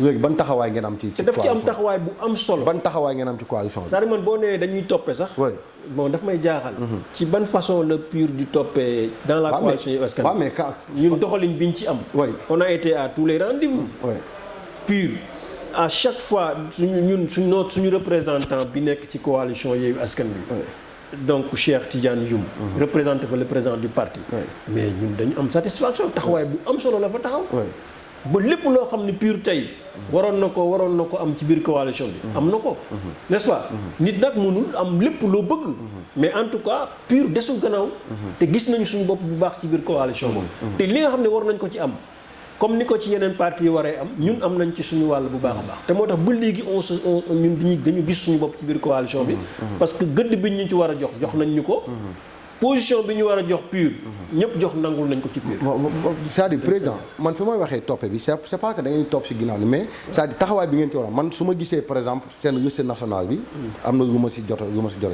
léegi ban taxawaay ngeen am ci te daf ci am taxawaay bu am solo. ban taxawaay ngeen am ci coalition bi. c'est-à-dire man boo nee dañuy toppe sax. oui bon daf may jaaxal. ci ban façon la PUR di toppee. dans la coalition Yewwi Askan Wi. mais ñun doxalin biñ ci am. oui on a été à tous les rendez-vous. oui PUR à chaque fois suñu représentant bi nekk ci coalition Yewwi Askan Wi. donc Cheikh Tidiane Youm. représenté fa le président du parti. mais ñun dañu am satisfaction taxawaay bu am solo la fa taxaw. ba lépp loo xam ne PUR tey waroon na ko am ci biir coalition bi am na ko n'est-ce pas nit nag mënul am lépp loo bëgg mais en tout cas PUR desul gannaaw te gis nañu suñu bopp bu baax ci biir coalition boobu te li nga xam ne war nañ ko ci am comme ni ko ci yeneen parti yi waree am ñun am nañ ci suñu wàll bu baax a baax te moo tax ba léegi ñun dañu gis suñu bopp ci biir coalition bi parce que gëdd bi ñu ci war a jox nañ ñu ko position bi ñu war a jox PUR ñëpp jox nangul nañ ko ci PUR. c'est-à-dire président man fi may waxee toppe bi c'est pas que da ngeen topp si ginnaaw ni mais c'est-à-dire taxawaay bi ngeen ci war a man su ma gisee par exemple seen liste nationale bi am na yu ma si jot a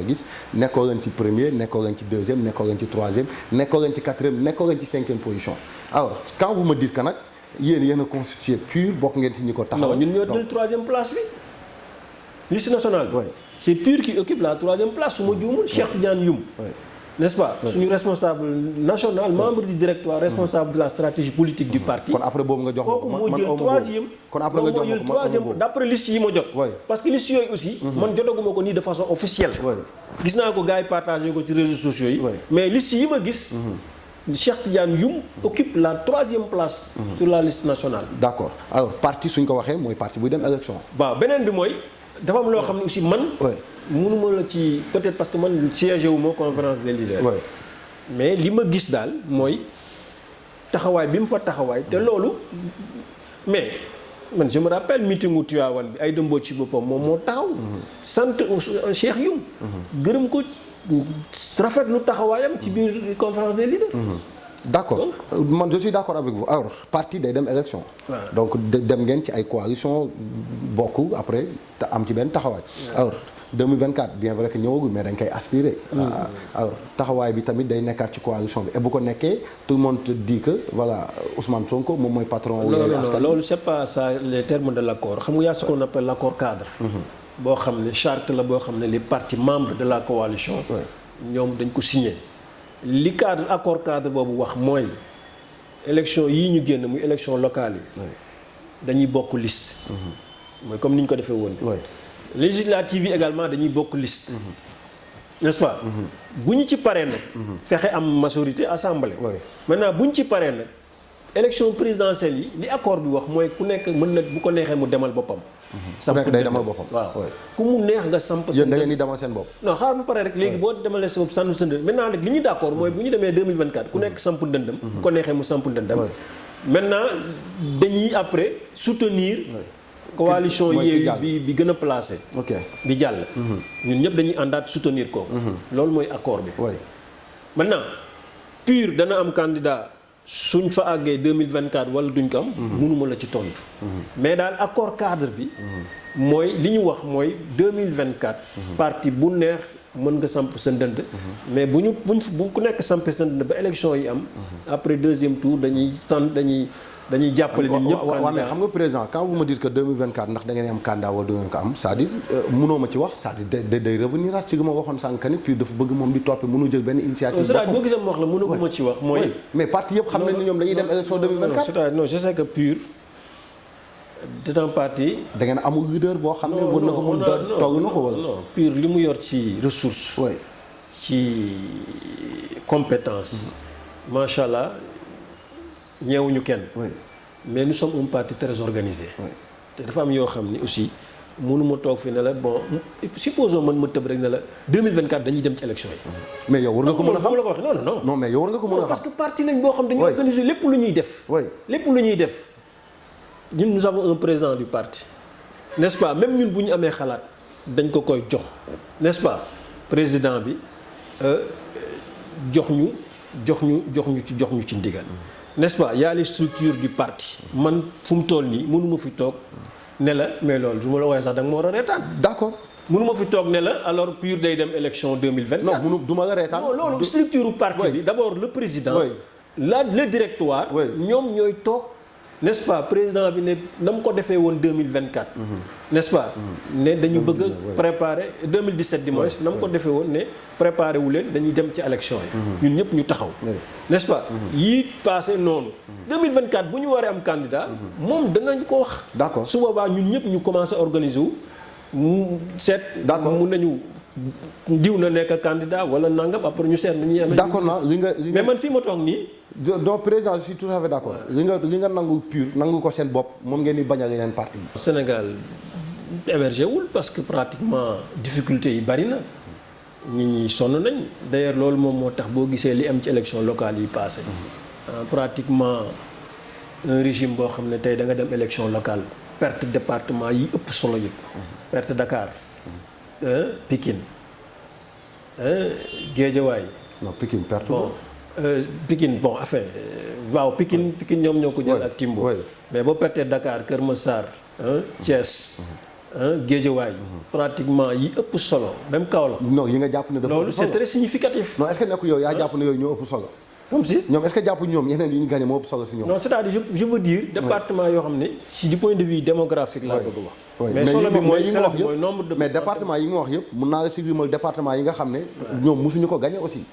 gis nekkoo leen ci premier nekkoo leen ci deuxième nekkoo leen ci troisième nekkoo leen ci quatrième nekkoo leen ci cinquième position alors quand vous me dites que nag yéen a constitué PUR bokk ngeen ci ñi ko taxaw. non ñun ñoo jël troisième place bi liste nationale bi. c'est PUR qui occupe la troisième place su ma juumul Cheikh Tidiane Youm. n'est-ce pas suñu responsable national membre du directoire responsable de la stratégie politique du parti. kon après boobu nga jox kooku moo jël troisième. kon après nga jox moo jël troisième d'après liste yi ma jot. parce que liste yooyu aussi. man jotaguma ko nii de façon officielle. gis naa ko gars yi partagé ko ci réseaux sociaux yi. mais liste yi ma gis. Cheikh Tidiane Youm occupe la troisième place. sur la liste nationale. d'accord alors parti suñ ko waxee mooy parti buy dem élection. waaw beneen bi mooy dafa am loo xam ne aussi man. mënuma la ci peut-être parce que man siégé wu ma conférence des leaders. mais li ma gis daal mooy taxawaay bi mu fa taxawaay te loolu mais man je me rappelle meeting wu Tivaouane bi ay dëmboo ci boppam moom moo taxaw. sant Cheikh Youm. gërëm ko rafetlu taxawaayam ci biir conférence des leaders. d'accord man je suis d'accord avec vous alors parti day dem élection. donc dem ngeen ci ay coalition bokk après te am ci benn taxawaay. alors 2024 bien vrai que ñëwagul mais dañ koy aspirer. alors taxawaay bi tamit day nekkaat ci coalition bi et bu ko nekkee tout le monde te dit que voilà Ousmane Sonko moom mooy patron. non loolu c'est pas ça les termes de l'accord xam nga y a ce qu'on appelle l'accord cadre. boo xam ne charte la boo xam ne les partis membres de la coalition. ñoom dañ ko signé. li cadre accord cadre boobu wax mooy élection yii ñu génn muy élection locale yi. dañuy bokk liste. mooy comme ni ñu ko defee woon. législative yi également dañuy bokk liste. n'est-ce pas. bu ñu ci paree nag. fexe am majorité assemblée. maintenant bu ñu ci paree nag élection présidentielle yi li accord bi wax mooy ku nekk mën na bu ko neexee mu demal boppam. ku nekk day demal boppam. waaw ku mu neex nga samp. yéen da ngeen di demal seen bopp. non xaar bu pare rek léegi boo demalee sa bopp samp sa ndënd maintenant nag li ñu d'accord mooy bu ñu demee 2024 ku nekk samp ndëndam. bu ko neexee mu samp ndëndam. maintenant dañuy après soutenir. coalition Yewwi bi gën a placé. bi jàll. ñun ñëpp dañuy àndaat soutenir ko. loolu mooy accord bi. maintenant PUR dana am candidat suñ fa àggee 2024 wala duñ ko am. mënuma la ci tontu. mais daal accord cadre bi. mooy li ñu wax mooy 2024. parti bu neex mën nga samp sa ndënd. mais bu ku nekk samp sa ndënd ba élection yi am. après deuxième tour dañuy jàppale nit ñëpp. waaw mais xam nga président quand vous me dites que 2024 ndax da ngeen am candidat wala du ngeen ko am c'est-à-dire mënoo ma ci wax c'est-à-dire day revenir ci li ma waxoon sànq ni PUR dafa bëgg moom di topp mënu jël benn initiative. c'est-à-dire boo gisee ma wax la mënu ma ci wax. mooy mais parti yëpp xam nañ ni ñoom dañuy dem élection 2024. c'est-à-dire non je sais que PUR c'est un parti. da ngeen amul leader boo xam ne war na ko mun toog na ko wala. non PUR li mu yor ci ressource. ci compétence. macha allah. ñeewuñu kenn. mais nous sommes un parti très organisé. te dafa am yoo xam ni aussi mënuma toog fi ne la bon supposons man ma tëb rek ne la 2024 dañuy dem ci élection yi. mais yow war nga ko mën a xam la ko wax non. non mais yow war nga ko mën a xam parce que parti nañ boo xam dañuy organiser lépp lu ñuy def. lépp lu ñuy def ñun nous avons un président du parti. n'est-ce pas même ñun bu ñu amee xalaat dañ ko koy jox n'est-ce pas président bi jox ñu ci ndigal. n'est-ce pas y a les structures du parti man fu mu toll nii mënuma fi toog ne la mais loolu su ma la waxee sax da nga ma war a reetaan. d'accord mënuma fi toog ne la alors PUR day dem élection 2024. non du ma la reetaan. non loolu structure parti bi d'abord le président. le directoire. ñoom ñooy toog n'est-ce pas président bi ne na mu ko defee woon 2024. n'est-ce pas ne dañu bëgg a préparer 2017 dimanche na mu ko defee woon ne préparer wu leen dañuy dem ci élection yi. ñun ñëpp ñu taxaw. n'est-ce pas yii passé noonu. 2024 bu ñu waree am candidat. moom danañ ko wax. d'accord su boobaa ñun ñëpp ñu commencé organiser wu mu seet. d'accord mun nañu. diw na nekk candidat wala nangam après ñu seet nañuy amee. d'accord na li nga mais man fii ma toog nii. donc président je suis tout à fait d'accord. li nga nangu pur nangu ko seen bopp moom ngeen di bañ a yeneen parti yi. Sénégal émergé wul parce que pratiquement difficulté yi bari na ñi sonn nañ d'ailleurs loolu moom moo tax boo gisee li am ci élection locale yi passé pratiquement un régime boo xam ne tey da nga dem élection locale perte département yi ëpp solo yëpp. perte Dakar. Pikine Guédiawaye. non Pikine perte bon Pikine bon enfin waaw Pikine ñoom ñoo ko jël ak Timbo. mais boo pertee Dakar Kër Massar Thiès. Guédiawaye. pratiquement yi ëpp solo même Kaolack. non yi nga jàpp ne dafa loolu c'est très significatif. non est-ce que nekk yow yaa jàpp ne yooyu ñoo ëpp solo. comme si ñoom est-ce que jàpp ñoom yeneen yi ñu gagné moo ëpp solo si ñoom. non c'est-à-dire je veux dire département yoo xam ne si du point de vue démographique laa bëgg wax. mais solo bi mooy nombre de mais département yi nga wax yëpp mun naa la si rimal département yi nga xam ne ñoom mosuñu ko gagné aussi.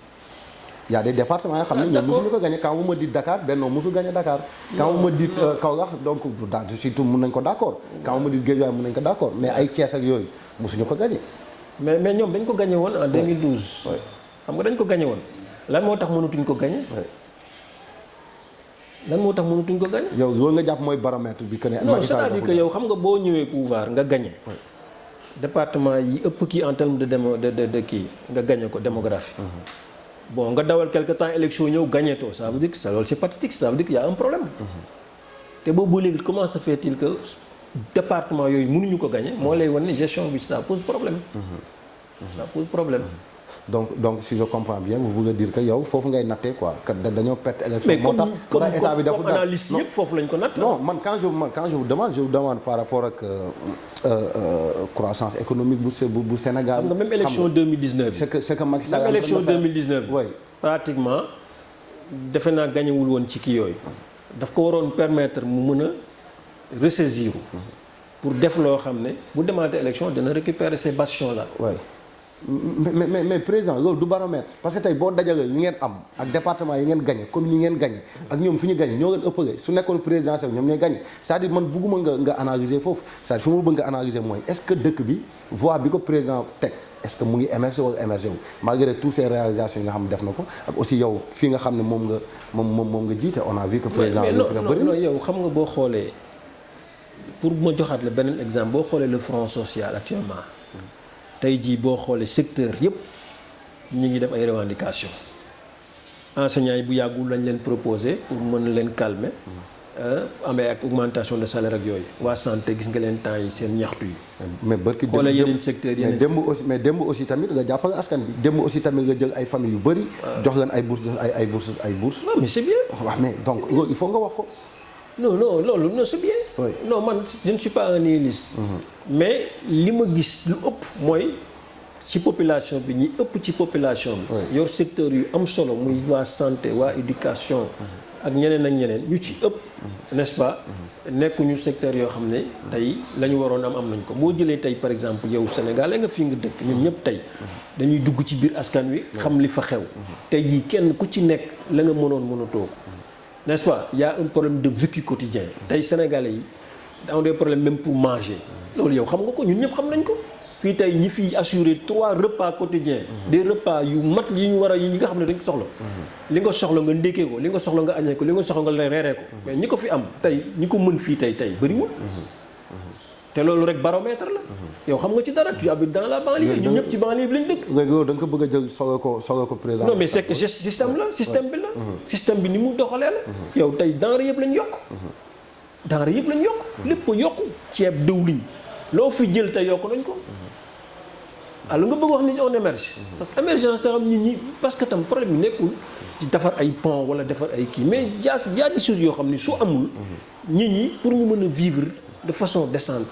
y a des départements yoo xam ne ñoom mosuñu ko gagné quand vous me dites Dakar Benno mosu gagné Dakar. quand vous me dites Kaolack donc surtout mun nañ ko d'accord. quand vous me dites Guédiawaye mun nañ ko d'accord mais ay Thiès ak yooyu mosuñu ko gagné. mais ñoom dañ ko gagné woon en 2012. xam nga dañ ko gagné woon lan moo tax mënatuñ ko gagné. lan moo tax mënatuñ ko gagné. yow loolu nga jàpp mooy baromètre bi que ne. non c'est-à-dire que yow xam nga boo ñëwee pouvoir nga gagné. département yi ëpp kii en terme de kii nga gagné ko démographie. bon nga dawal quelque temps élection ñëw gagné too ça veut dire que ça loolu c'est pathétique ça veut dire qu'il y a un problème. te boobu léegi comment se fait-il que département yooyu mënuñu ko gagné moo lay wan ne gestion bi ça pose problème. ça pose problème. donc si je comprends bien vous voulez dire que yow foofu ngay nattee quoi que dañoo perte élection. moo tax comme analyste yëpp foofu lañ ko natt. non man quand je vous demande par rapport ak croissance économique bu Sénégal. xam nga même élection 2019 bi. c'est que Macky Sall même élection 2019 bi. oui pratiquement defe naa gañewul woon ci kii yooyu. daf ko waroon permettre mu mën a ressaisir. pour def loo xam ne bu demaatee élection dina récupérer ces bastions là. oui. mais président loolu du baromètre parce que tey boo dajalee li ngeen am ak département yi ngeen gagné commune yi ngeen gagné ak ñoom fi ñu gagné ñoo leen ëppale su nekkoon présidentiel ñoom ñooy gagné c'est-à-dire man bugguma nga analyser foofu c'est-à-dire fi ma bëgg nga analyser mooy est-ce que dëkk bi voie bi ko président teg est-ce que mu ngi émerger wala émerger wu malgré toutes ces réalisations yi nga xam ne def na ko ak aussi yow fii nga xam ne moom nga jiite on a vu que président non yow xam nga boo xoolee pour ma joxaat la beneen exemple boo xoolee le front social actuellement tey jii boo xoolee secteur yëpp ñi ngi def ay revendications enseignants yi bu yàggul lañ leen proposé pour mën leen calmer amee ak augmentation de salaire ak yooyu waa santé gis nga leen temps yi seen ñaxtu yi. mais barki xoolee yeneen secteurs yeneen mais démb aussi tamit nga jàppale askan bi démb aussi tamit nga jël ay famille yu bëri. jox leen ay bourses non mais c'est bien. waaw mais donc loolu il faut nga wax ko. non loolu non c'est bien. oui non man je ne suis pas un nihiliste. mais li ma gis lu ëpp mooy ci population bi ñi ëpp ci population bi. yor secteur yu am solo muy waa santé waa éducation. ak ñeneen ñu ci ëpp. n'est-ce pas nekkuñu secteur yoo xam ne tey la ñu waroon am nañ ko boo jëlee tey par exemple yow Sénégal nga fi nga dëkk ñun ñëpp tey dañuy dugg ci biir askan wi. xam li fa xew. tey jii kenn ku ci nekk la nga mënatoo ko. n'est-ce pas il y a un problème de vécu quotidien tey sénégalais yi ont des problèmes même pour manger loolu yow xam nga ko ñun ñëpp xam nañ ko fii tey ñi fi assurer 3 repas quotidiens des repas yu mat yi ñu war a yi nga xam ne dañ ko soxla li nga soxla nga ndékkee ko li nga soxla nga añee ko li nga soxla nga reeree ko mais ñi ko fi am tey ñi ko mën fii tey bëriwul te loolu rek baromètre la yow xam nga ci dara tu habites dans la banlieue ñun ñëpp ci banlieue bi lañ dëkk léegi loolu da nga ko bëgg a jël sogo ko président non mais c'est que système bi la système bi ni mu doxalee la yow tey denrée yëpp lañ yokk lépp yokku ceeb diwlin loo fi jël tey yokk nañ ko alors nga bëgg wax ni on émerge parce que émergence tam nit ñi parce que tam problème bi nekkul ci defar ay pont wala defar ay kii mais y a des choses yoo xam ni su amul nit ñi pour ñu mën a vivre de façon décente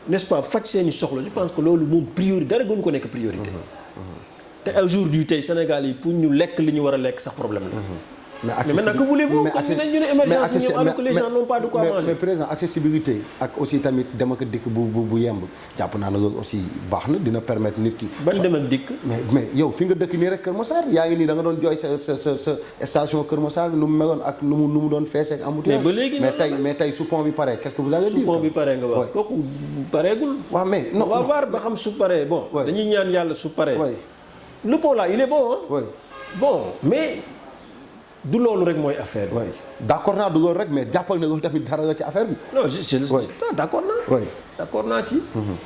n'est-ce pas faj seeni soxla je pense que loolu moom priorité dara gënu ko nekk priorité te aujourd'hui tey Sénégal yi pour ñu lekk li ñu war a lekk sax problème la mais maintenant que voulez-vous comme ñu ne émergence bi ñoom alors que les gens n'ont pas de quoi manger. mais président accessibilité ak aussi tamit dem ak dikk bu yemb jàpp naa ne loolu aussi baax na dina permettre nit ki. ban dem ak dikk. mais yow fi nga dëkk nii rek Kër Massar yaa ngi nii da nga doon jooy sa station Kër Massar nu mu meloon ak nu mu doon feesee ak embouteillage. mais ba léegi mais tey su pont bi paree qu'est-ce que vous allez dire. su pont bi paree nga wax kooku pareegul. waaw mais non on va voir ba xam su paree bon. dañuy ñaan yàlla su paree. le pont là il est bon hein. bon mais. du loolu rek mooy affaire bi. oui d'accord naa du loolu rek mais jàppal ne loolu tamit dara la ci affaire bi. non je d'accord naa. oui d'accord naa ci.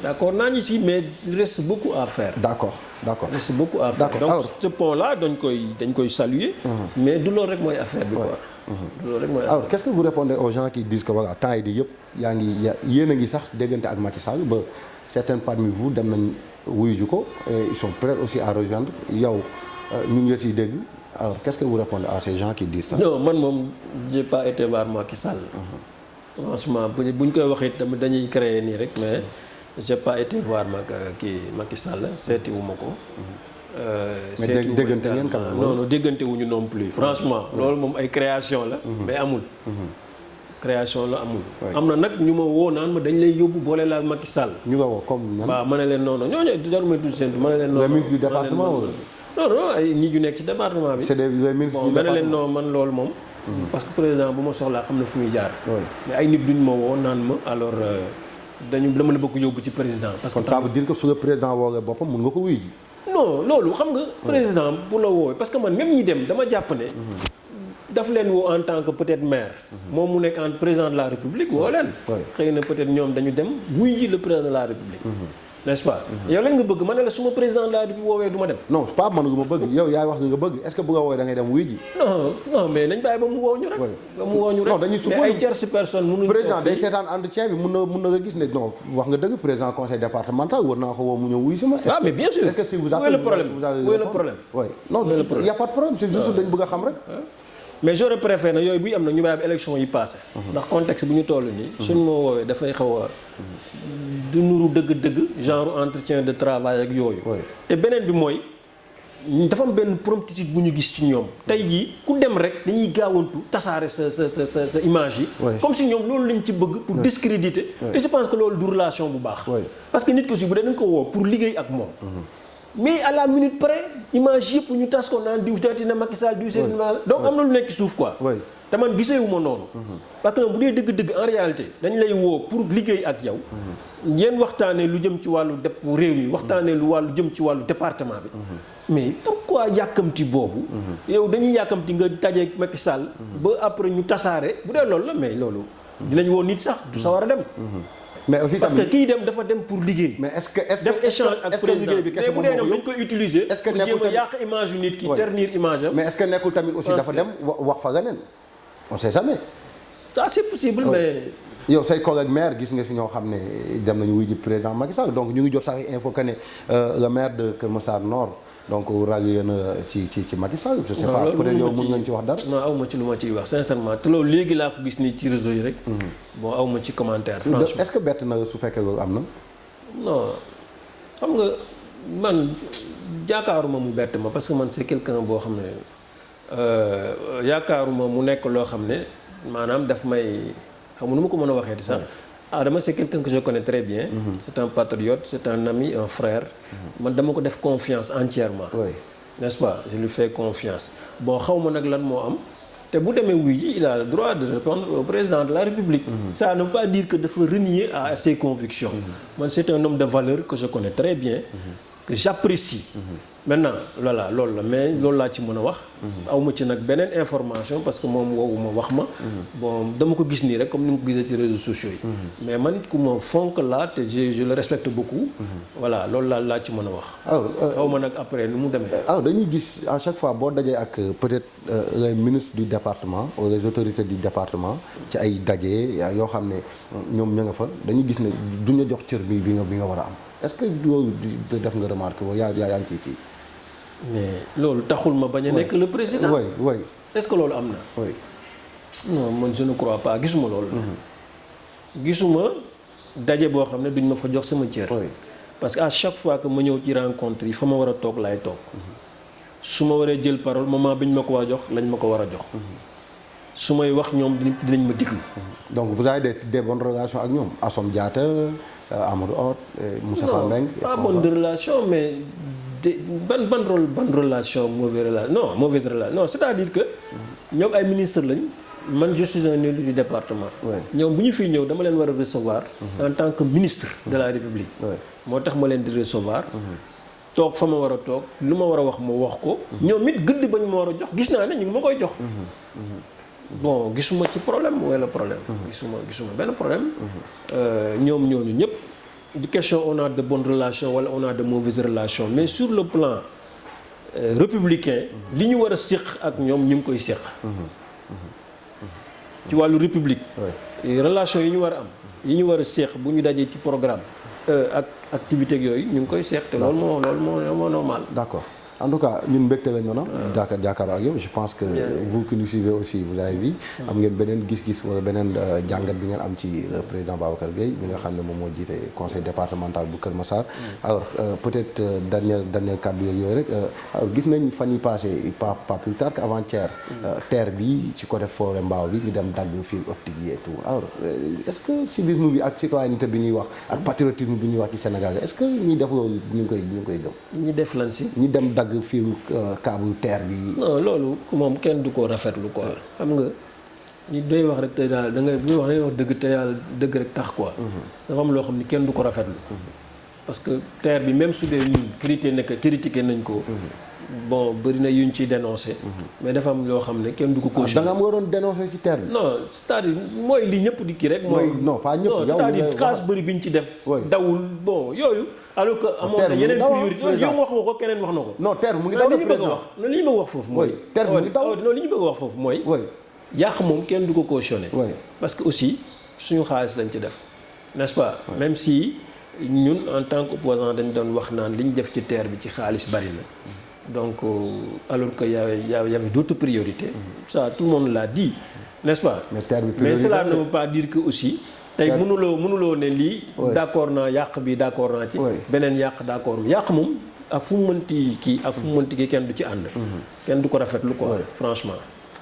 d'accord naa ñu ci mais il reste beaucoup à faire. d'accord il reste beaucoup à faire. donc ce pont là dañ koy saluer. mais du loolu rek mooy affaire bi quoi. du loolu rek mooy affaire bi. alors qu'est-ce que vous répondez aux gens qui disent que voilà temps yi di yëpp yéen a ngi sax déggante ak Macky Sall ba certains parmi vous dem nañ wuyu ju ko et ils sont prêts aussi à rejoindre yow ñu ngi siy dégg. alors qu'est-ce que vous répondez à ces gens qui disent ça. non man moom j'ai pas été voir Macky Sall. franchement bu ñu koy waxee tamit dañuy créer nii rek mais j'ai pas été voir Macky Sall seeti wu ma ko. seeti wu ma déggante ngeen quand même. non déggante wuñu non plus franchement. loolu moom ay création la. mais amul. création la amul. am na nag ñu ma woo naan ma dañ lay yóbbu boole la Macky Sall. ñu nga woo comme ñan. waaw ma ne leen non non ñooñu jarul may tudd seen ma ne leen. non le ministre du département wala. non ay nit yu nekk ci département bi. c'est des ministres du département. bon ma ne leen non man loolu moom. parce que président bu ma soxlaa xam na fu muy jaar. mais ay nit duñ ma woo naan ma alors dama la bëgg yóbbu ci président. parce que ça veut dire que su la président woowee boppam mun nga ko wuyu ji. non loolu xam nga. président bu la woowee parce que man même ñi dem dama jàpp ne. daf leen woo en tant que peut-être maire. moom mu nekk en président de la république woo leen. xëy na peut-être ñoom dañu dem wuyu ji le président de la république. n'est-ce pas. yow leen nga bëgg ma ne la suma président de la république woowee du ma dem. non pas man nga ma bëgg yow yaay wax nga bëgg est-ce que bu nga woowee da ngay dem wuy ji. non mais nañ bàyyi ba mu woo ñu rek. non dañuy mais ay tierces personnes mënuñu. président day seetaan entretien bi mun na nga gis ne non wax nga dëgg président conseil départemental war naa ko woo mu ñëw wuy si ma. ah mais bien sûr est-ce que si vous avez le problème oui non y a pas de problème c'est juste dañ bëgg a xam rek. mais j'aurais préféré na yooyu buy am na ñu bàyyi élection yi passé ndax contexte bu ñu toll nii suñu moo woowee dafay xaw a du nuru dëgg-dëgg genre entretien de travail ak yooyu te beneen bi mooy dafa am benn promptitude bu ñu gis ci ñoom tey jii ku dem rek dañuy gaawantu tasaare sa image yi comme si ñoom loolu lañ ci bëgg pour discréditer et je pense que loolu du relation bu baax parce que nit ko si bu dee dañ ko woo pour liggéey ak moom mais à la minute près image yëpp ñu tas ko naan diw seeti na Macky Sall diw seeti na donc am na lu nekk suuf quoi. te man giseewuma noonu. parce que bu dee dëgg-dëgg en réalité dañ lay woo pour liggéey ak yow. ngeen waxtaanee lu jëm ci wàllu réew mi waxtaanee lu jëm ci wàllu département bi. mais pourquoi yàkkamti boobu. yow dañuy yàkkamti nga daje Macky Sall. ba après ñu tasaare bu dee loolu la mais loolu. dinañ woo nit sax du sawar a dem. mais aussi parce que kii dem dafa dem pour liggéey. mais est-ce que def échange ak président liggéey bi kese mais bu dee ñoom dañ koy utiliser. est-ce que pour jéem a yàq image yu nit ki ternir image am. mais est-ce que nekkul tamit aussi dafa dem wax fa leneen on sait jamais. ah c'est possible mais. yow say collègue maire gis nga si ñoo xam ne dem nañu wuy ji président Macky Sall donc ñu ngi jot sax info que ne le maire de Kër Massar Nord donc rallié na ci Macky Sall. je sais pas peut-être yow mën nga ci wax dara. non aw ma ci lu ma ciy wax sincèrement te loolu léegi laa ko gis nii ci réseau yi rek. bon aw ma ci commentaire franchement. est-ce que bett na su fekkee loolu am na. non xam nga man yaakaaruma mu bett ma parce que man c'est quelqu'un boo xam ne yaakaaruma mu nekk loo xam ne maanaam daf may xam nu ma ko mën a waxee sax. Adama c'est quelqu'un que je connais très bien. C'est un patriote, c'est un ami, un frère. man dama ko def confiance entièrement. n'est-ce pas je lui fais confiance. bon xaw ma nag lan moo am te bu demee wuy ji il a le droit de répondre au président de la République. Ça ne veut pas dire que dafa renier à ses convictions. man c'est un homme de valeur que je connais très bien. que j'apprécie. maintenant voilà loolu la mais loolu laa ci mën a wax. aw ma ci nag beneen information parce que moom woowu ma wax ma. bon dama ko gis nii rek comme ni ma ko gisee ci réseaux sociaux yi. mais man it ku ma fonk laa te je le respecte beaucoup. voilà loolu laa ci mën a wax. aw ma nag après nu mu demee. alors dañuy gis à chaque fois boo dajee ak peut-être les ministres du département ou les autorités du département ci ay daje yoo xam ne ñoom ña nga fa dañuy gis ne duñ la jox cër bi nga war a am est-ce que loolu def nga remarque wala yaa ngi ciy kii. mais loolu taxul ma bañ a nekk le président. oui. est-ce que loolu am na. oui. non man je ne crois pas gisuma loolu. gisuma daje boo xam ne duñ ma fa jox sama cër. oui. parce que à chaque fois que ma ñëw ci rencontre yi fa ma war a toog laay toog. su ma waree jël parole moment bi ñu ma ko war a jox lañ ma ko war a jox. su may wax ñoom dinañ ma diglu. donc vous avez des bonnes relations ak ñoom Assome Diatta Amadou Hott Moustapha Mbengue. non pas bonne relation mais ban relation mauvaise relation non c'est-à-dire que ñoom ay ministre lañ man je suis un élu du département. ñoom bu ñu fiy ñëw dama leen war a recevoir. en tant que ministre de la République. moo tax ma leen di recevoir. toog fa ma war a toog lu ma war a wax ma wax ko. ñoom it gëdd bañ ma war a jox gis naa ne ñu ngi ma koy jox. bon gisuma ci problème wala problème. gisuma benn problème. ñoom ñooñu ñëpp du question on a de bonnes relations wala on a de mauvaises relations mais sur le plan républicain. li ñu war a séq ak ñoom ñu ngi koy séq. ci wàllu république. relation yi ñu war a am. yi ñu war a séq bu ñu dajee ci programme. ak activité yooyu ñu ngi koy seet te loolu moo normal. d'accord en tout cas ñun mbégte la ñu doon jàkkaarloo ak yow je pense que vous qui nous suivez aussi vous avez vu am ngeen beneen gis-gis wala beneen jàngat bi ngeen am ci président Babacar Gueye bi nga xam ne moom moo jiite conseil départemental bu Kër Massar. alors peut-être dernier kàddu yooyu rek alors gis nañ fan yi passé pas plus tard qu'avant-hier terre bi ci côté forêt Mbao bi ñu dem dagg fil optique yi et tout alors est-ce que civisme bi ak citoyenneté bi ñuy wax ak patriotisme bi ñuy wax ci Sénégal est-ce que ñi def loolu ñu ngi koy gëm. ñi def lan si. ñi dem dagg fii câble terre bi. non loolu moom kenn du ko rafetlu quoi. xam nga ñi doy wax rek te daal da ngay bu ñu wax dañuy wax dëgg te yàlla dëgg rek tax quoi. dafa am loo xam ni kenn du ko rafetlu. parce que terre bi même su dee ñun critiqué nañ ko. bon bëri na yuñ ciy dénoncé. mais dafa am loo xam ne kenn du ko cautionné. da nga am waroon dénoncé ci terre bi. non c'est-à-dire mooy li ñëpp di kii rek. mooy non pas ñëpp non c'est-à-dire xaalis bëri bi ñu ci def. dawul bon yooyu. alors que amoon na yeneen priorité yow wax nga ko keneen wax na ko. non terre mu ngi daw li ñu bëgg a wax li ñu bëgg a wax foofu mooy. terre mu ngi daw non li ñu bëgg a wax foofu mooy. yàq moom kenn du ko cautionné. parce que aussi suñu xaalis lañ ci def n'est-ce pas. même si ñun en tant qu'opposant dañ doon wax naan li ñu def ci terre bi ci xaalis bari na. donc alors que y avait d'autres priorités. ça tout le monde l'a dit n'est-ce pas. mais cela ne veut pas dire que aussi. tey mënuloo ne lii. d'accord naa yàq bi d'accord naa ci. beneen yàq d'accord yàq moom ak fu mu mënti kii ak fu mu mënti kii kenn du ci ànd. kenn du ko rafetlu quoi franchement.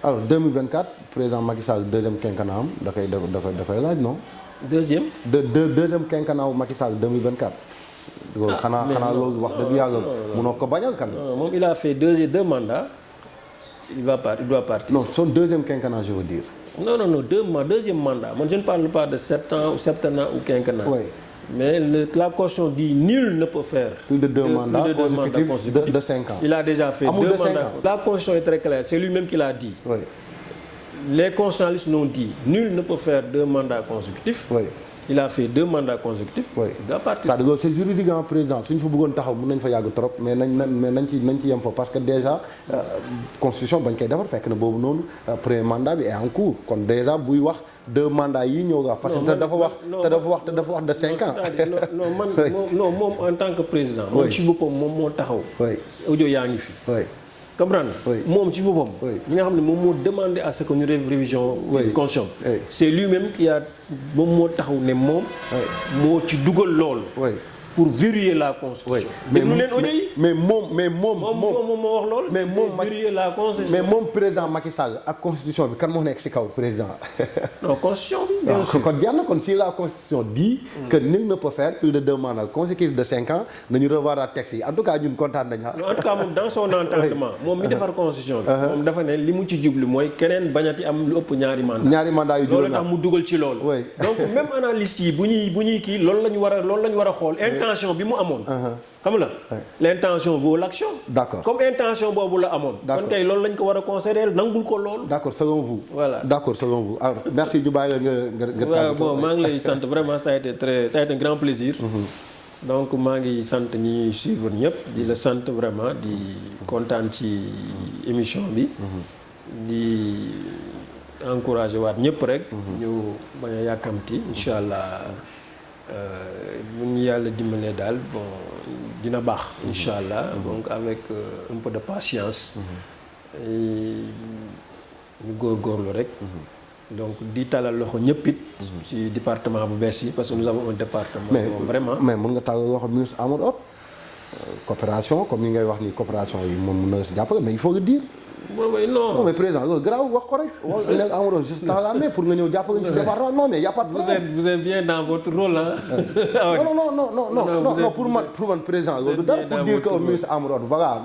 alors 2024 président Macky Sall deuxième quinquennat am da koy laaj non. deuxième quinquennat Macky Sall 2024. loolu xanaa loolu wax dëgg yàlla mënoo ko bañal kan. moom il a fait deux mandats il doit partir. non son deuxième quinquennat je veux dire. non deuxième mandat man je ne parle pas de 7 ans ou septennat ou quinquennat. mais la Constitution dit nul ne peut faire. plus de deux mandats consécutifs de 5 ans. il a déjà fait 2 mandats. La Constitution est très claire c'est lui-même qui l'a dit. Les constitutionnalistes l'ont dit nul ne peut faire 2 mandats consécutifs. il a fait 2 mandats consécutifs. il doit partir. c'est-à-dire c'est juridique en président suñ fa bëggoon taxaw mën nañ fa yàgg trop mais nañ ci yem fa parce que déjà constitution bañ koy defar fekk na boobu noonu premier mandat bi est en cours kon déjà buy wax 2 mandats yi ñëw wax. parce que te dafa wax de 5 ans. non moom en tant que président. moom ci boppam moom moo taxaw. audio yaa ngi fi. comprendre moom ci boppam. ñi nga xam ne moom moo demandé à ce que ñu révision constitution. c'est lui-même qui a moom moo taxaw ne moom. moo ci dugal loolu. pour verrouiller la constitution. déglu leen audio yi. mais moom moo wax loolu. mais moom verrouiller la constitution. mais moom président Macky Sall ak constitution bi kan moo nekk ci kaw président. non constitution bi. bien sûr kon jàll na kon si la constitution dit. que nul ne peut faire plus de 2 mandats consécutifs de 5 ans nañu revoir la texte yi en tout cas ñun kontaan nañu. en tout cas moom dans son entendement. moom mi defar constitution bi. moom dafa ne li mu ci jublu mooy keneen bañati am lu ëpp ñaari mandat yu loolu tax mu dugal ci loolu. donc même analyste yi bu ñuy kii loolu la ñu war a xool. intention bi mu amoon. xam nga l'intention vaut l'action. d'accord comme intention boobu la amoon. kon kay loolu lañ ko war a considérer nangul ko loolu. d'accord selon vous. voilà d'accord selon vous alors merci ñu bàyyi la nga bon maa ngi lay sant vraiment ça a été un grand plaisir. donc maa ngi sant ñi suivre ñëpp di la sant vraiment di kontaan ci émission bi. di encourager waat ñëpp rek. ñu bañ a yàkkamti incha allah. bu ñu yàlla dimbalee daal bon dina baax incha allah donc avec un peu de patience ñu góorgóorlu rek donc di talal loxo ñëpp it ci département bu bees yi parce que nous avons un département vraiment mais mën nga talal loxo ministre Amadou Hott coopération comme ni ngay wax ni coopération yi moom mën na si jàppale mais il faut le dire. non mais président loolu garaaw wax ko rek wax léegi Amadou juste dans la main pour nga ñëw jàppale ñu ci département non mais y a pas de problème. vous êtes bien dans votre rôle hein. non pour man président loolu du dara pour dire que au ministre Amadou voilà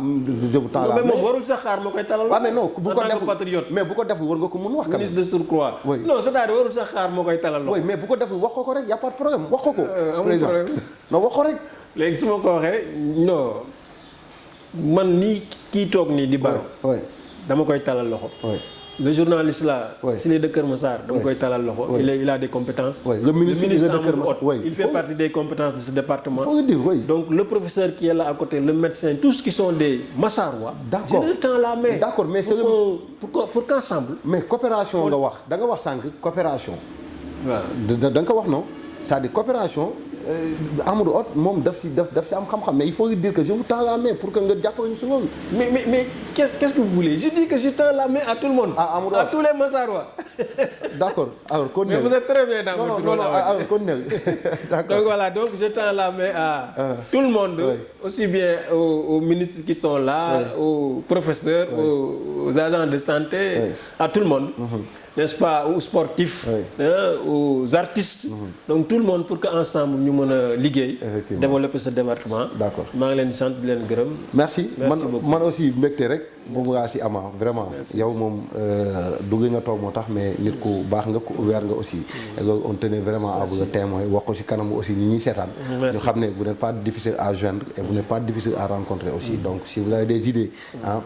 je vous tends la main. mais moom warul sax xaar ma koy talal. waaw mais non bu ko def patriote. mais bu ko def war nga ko mun wax. ministre de surcroît. oui non c'est-à-dire warul sax xaar ma koy talal. oui mais bu ko def wax ko rek y a pas de problème wax ko. amul problème non wax ko rek. léegi su ma ko waxee non man nii kii toog nii di baro dama koy talal loxo. le journaliste là. s'il est de Keur Massar dama koy talal loxo. il a des compétences. le ministre Amadou Hott il fait partie des compétences de ce département. faut le dire donc le professeur qui est là à côté le médecin tous qui sont des Massarois. d'accord je leur tends la main. d'accord mais c'est pour qu'ensemble. mais coopération nga wax da nga wax sànq coopération. waaw da nga ko wax non c'est-à-dire coopération. Amadou Hott moom daf si am xam-xam mais il faut dire que je vous tends la main pour que nga jàppale ñu si loolu. mais qu'est-ce que vous voulez je dis que je tends la main à tout le monde. à tous les Massarois. d'accord alors kon. mais vous êtes très bien dans votre rôle. alors kon d'accord. donc voilà donc je tends la main à tout le monde. aussi bien aux ministres qui sont là. aux professeurs. aux agents de santé. à tout le monde. n'est-ce pas aux sportifs. aux artistes. donc tout le monde pour que ensemble ñu mën a liggéey. développer ce département. d'accord maa ngi leen di sant di leen gërëm. merci man aussi mbégte rek boobu ngaa si ama vraiment yow moom dugg nga toog moo tax mais nit ku baax nga ku ouvert nga aussi. et loolu on tenait vraiment à vous le témoin wax ko si kanam aussi ñi ñuy seetaan. ñu xam ne vous n'êtes pas difficile à joindre et vous n'êtes pas difficile à rencontrer aussi donc si vous avez des idées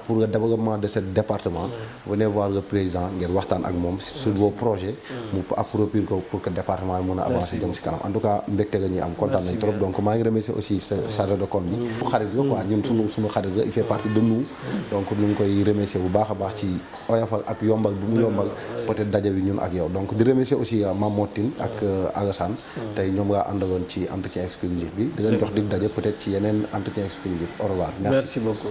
pour le développement de ce département. venez voir le président ngeen waxtaan ak moom sur vos projets. mu approprier ko pour que département yi mën a avancer jëm si kanam en tout cas mbégte la ñuy am kontaan nañ trop donc maa ngi remercier aussi sa chargé de com bi. bu xarit la quoi ñun suñu xarit la il fait partie de nous donc ñu ngi koy remercier bu baax a baax ci oyofal ak yombal bu mu yombal peut-être daje bi ñun ak yow donc di remercier aussi Mamotine ak Alassane tey ñoom nga àndaloon ci entretien exclusif bi di leen jox dig daje peut-être ci yeneen entretien exclusif au revoir merci beaucoup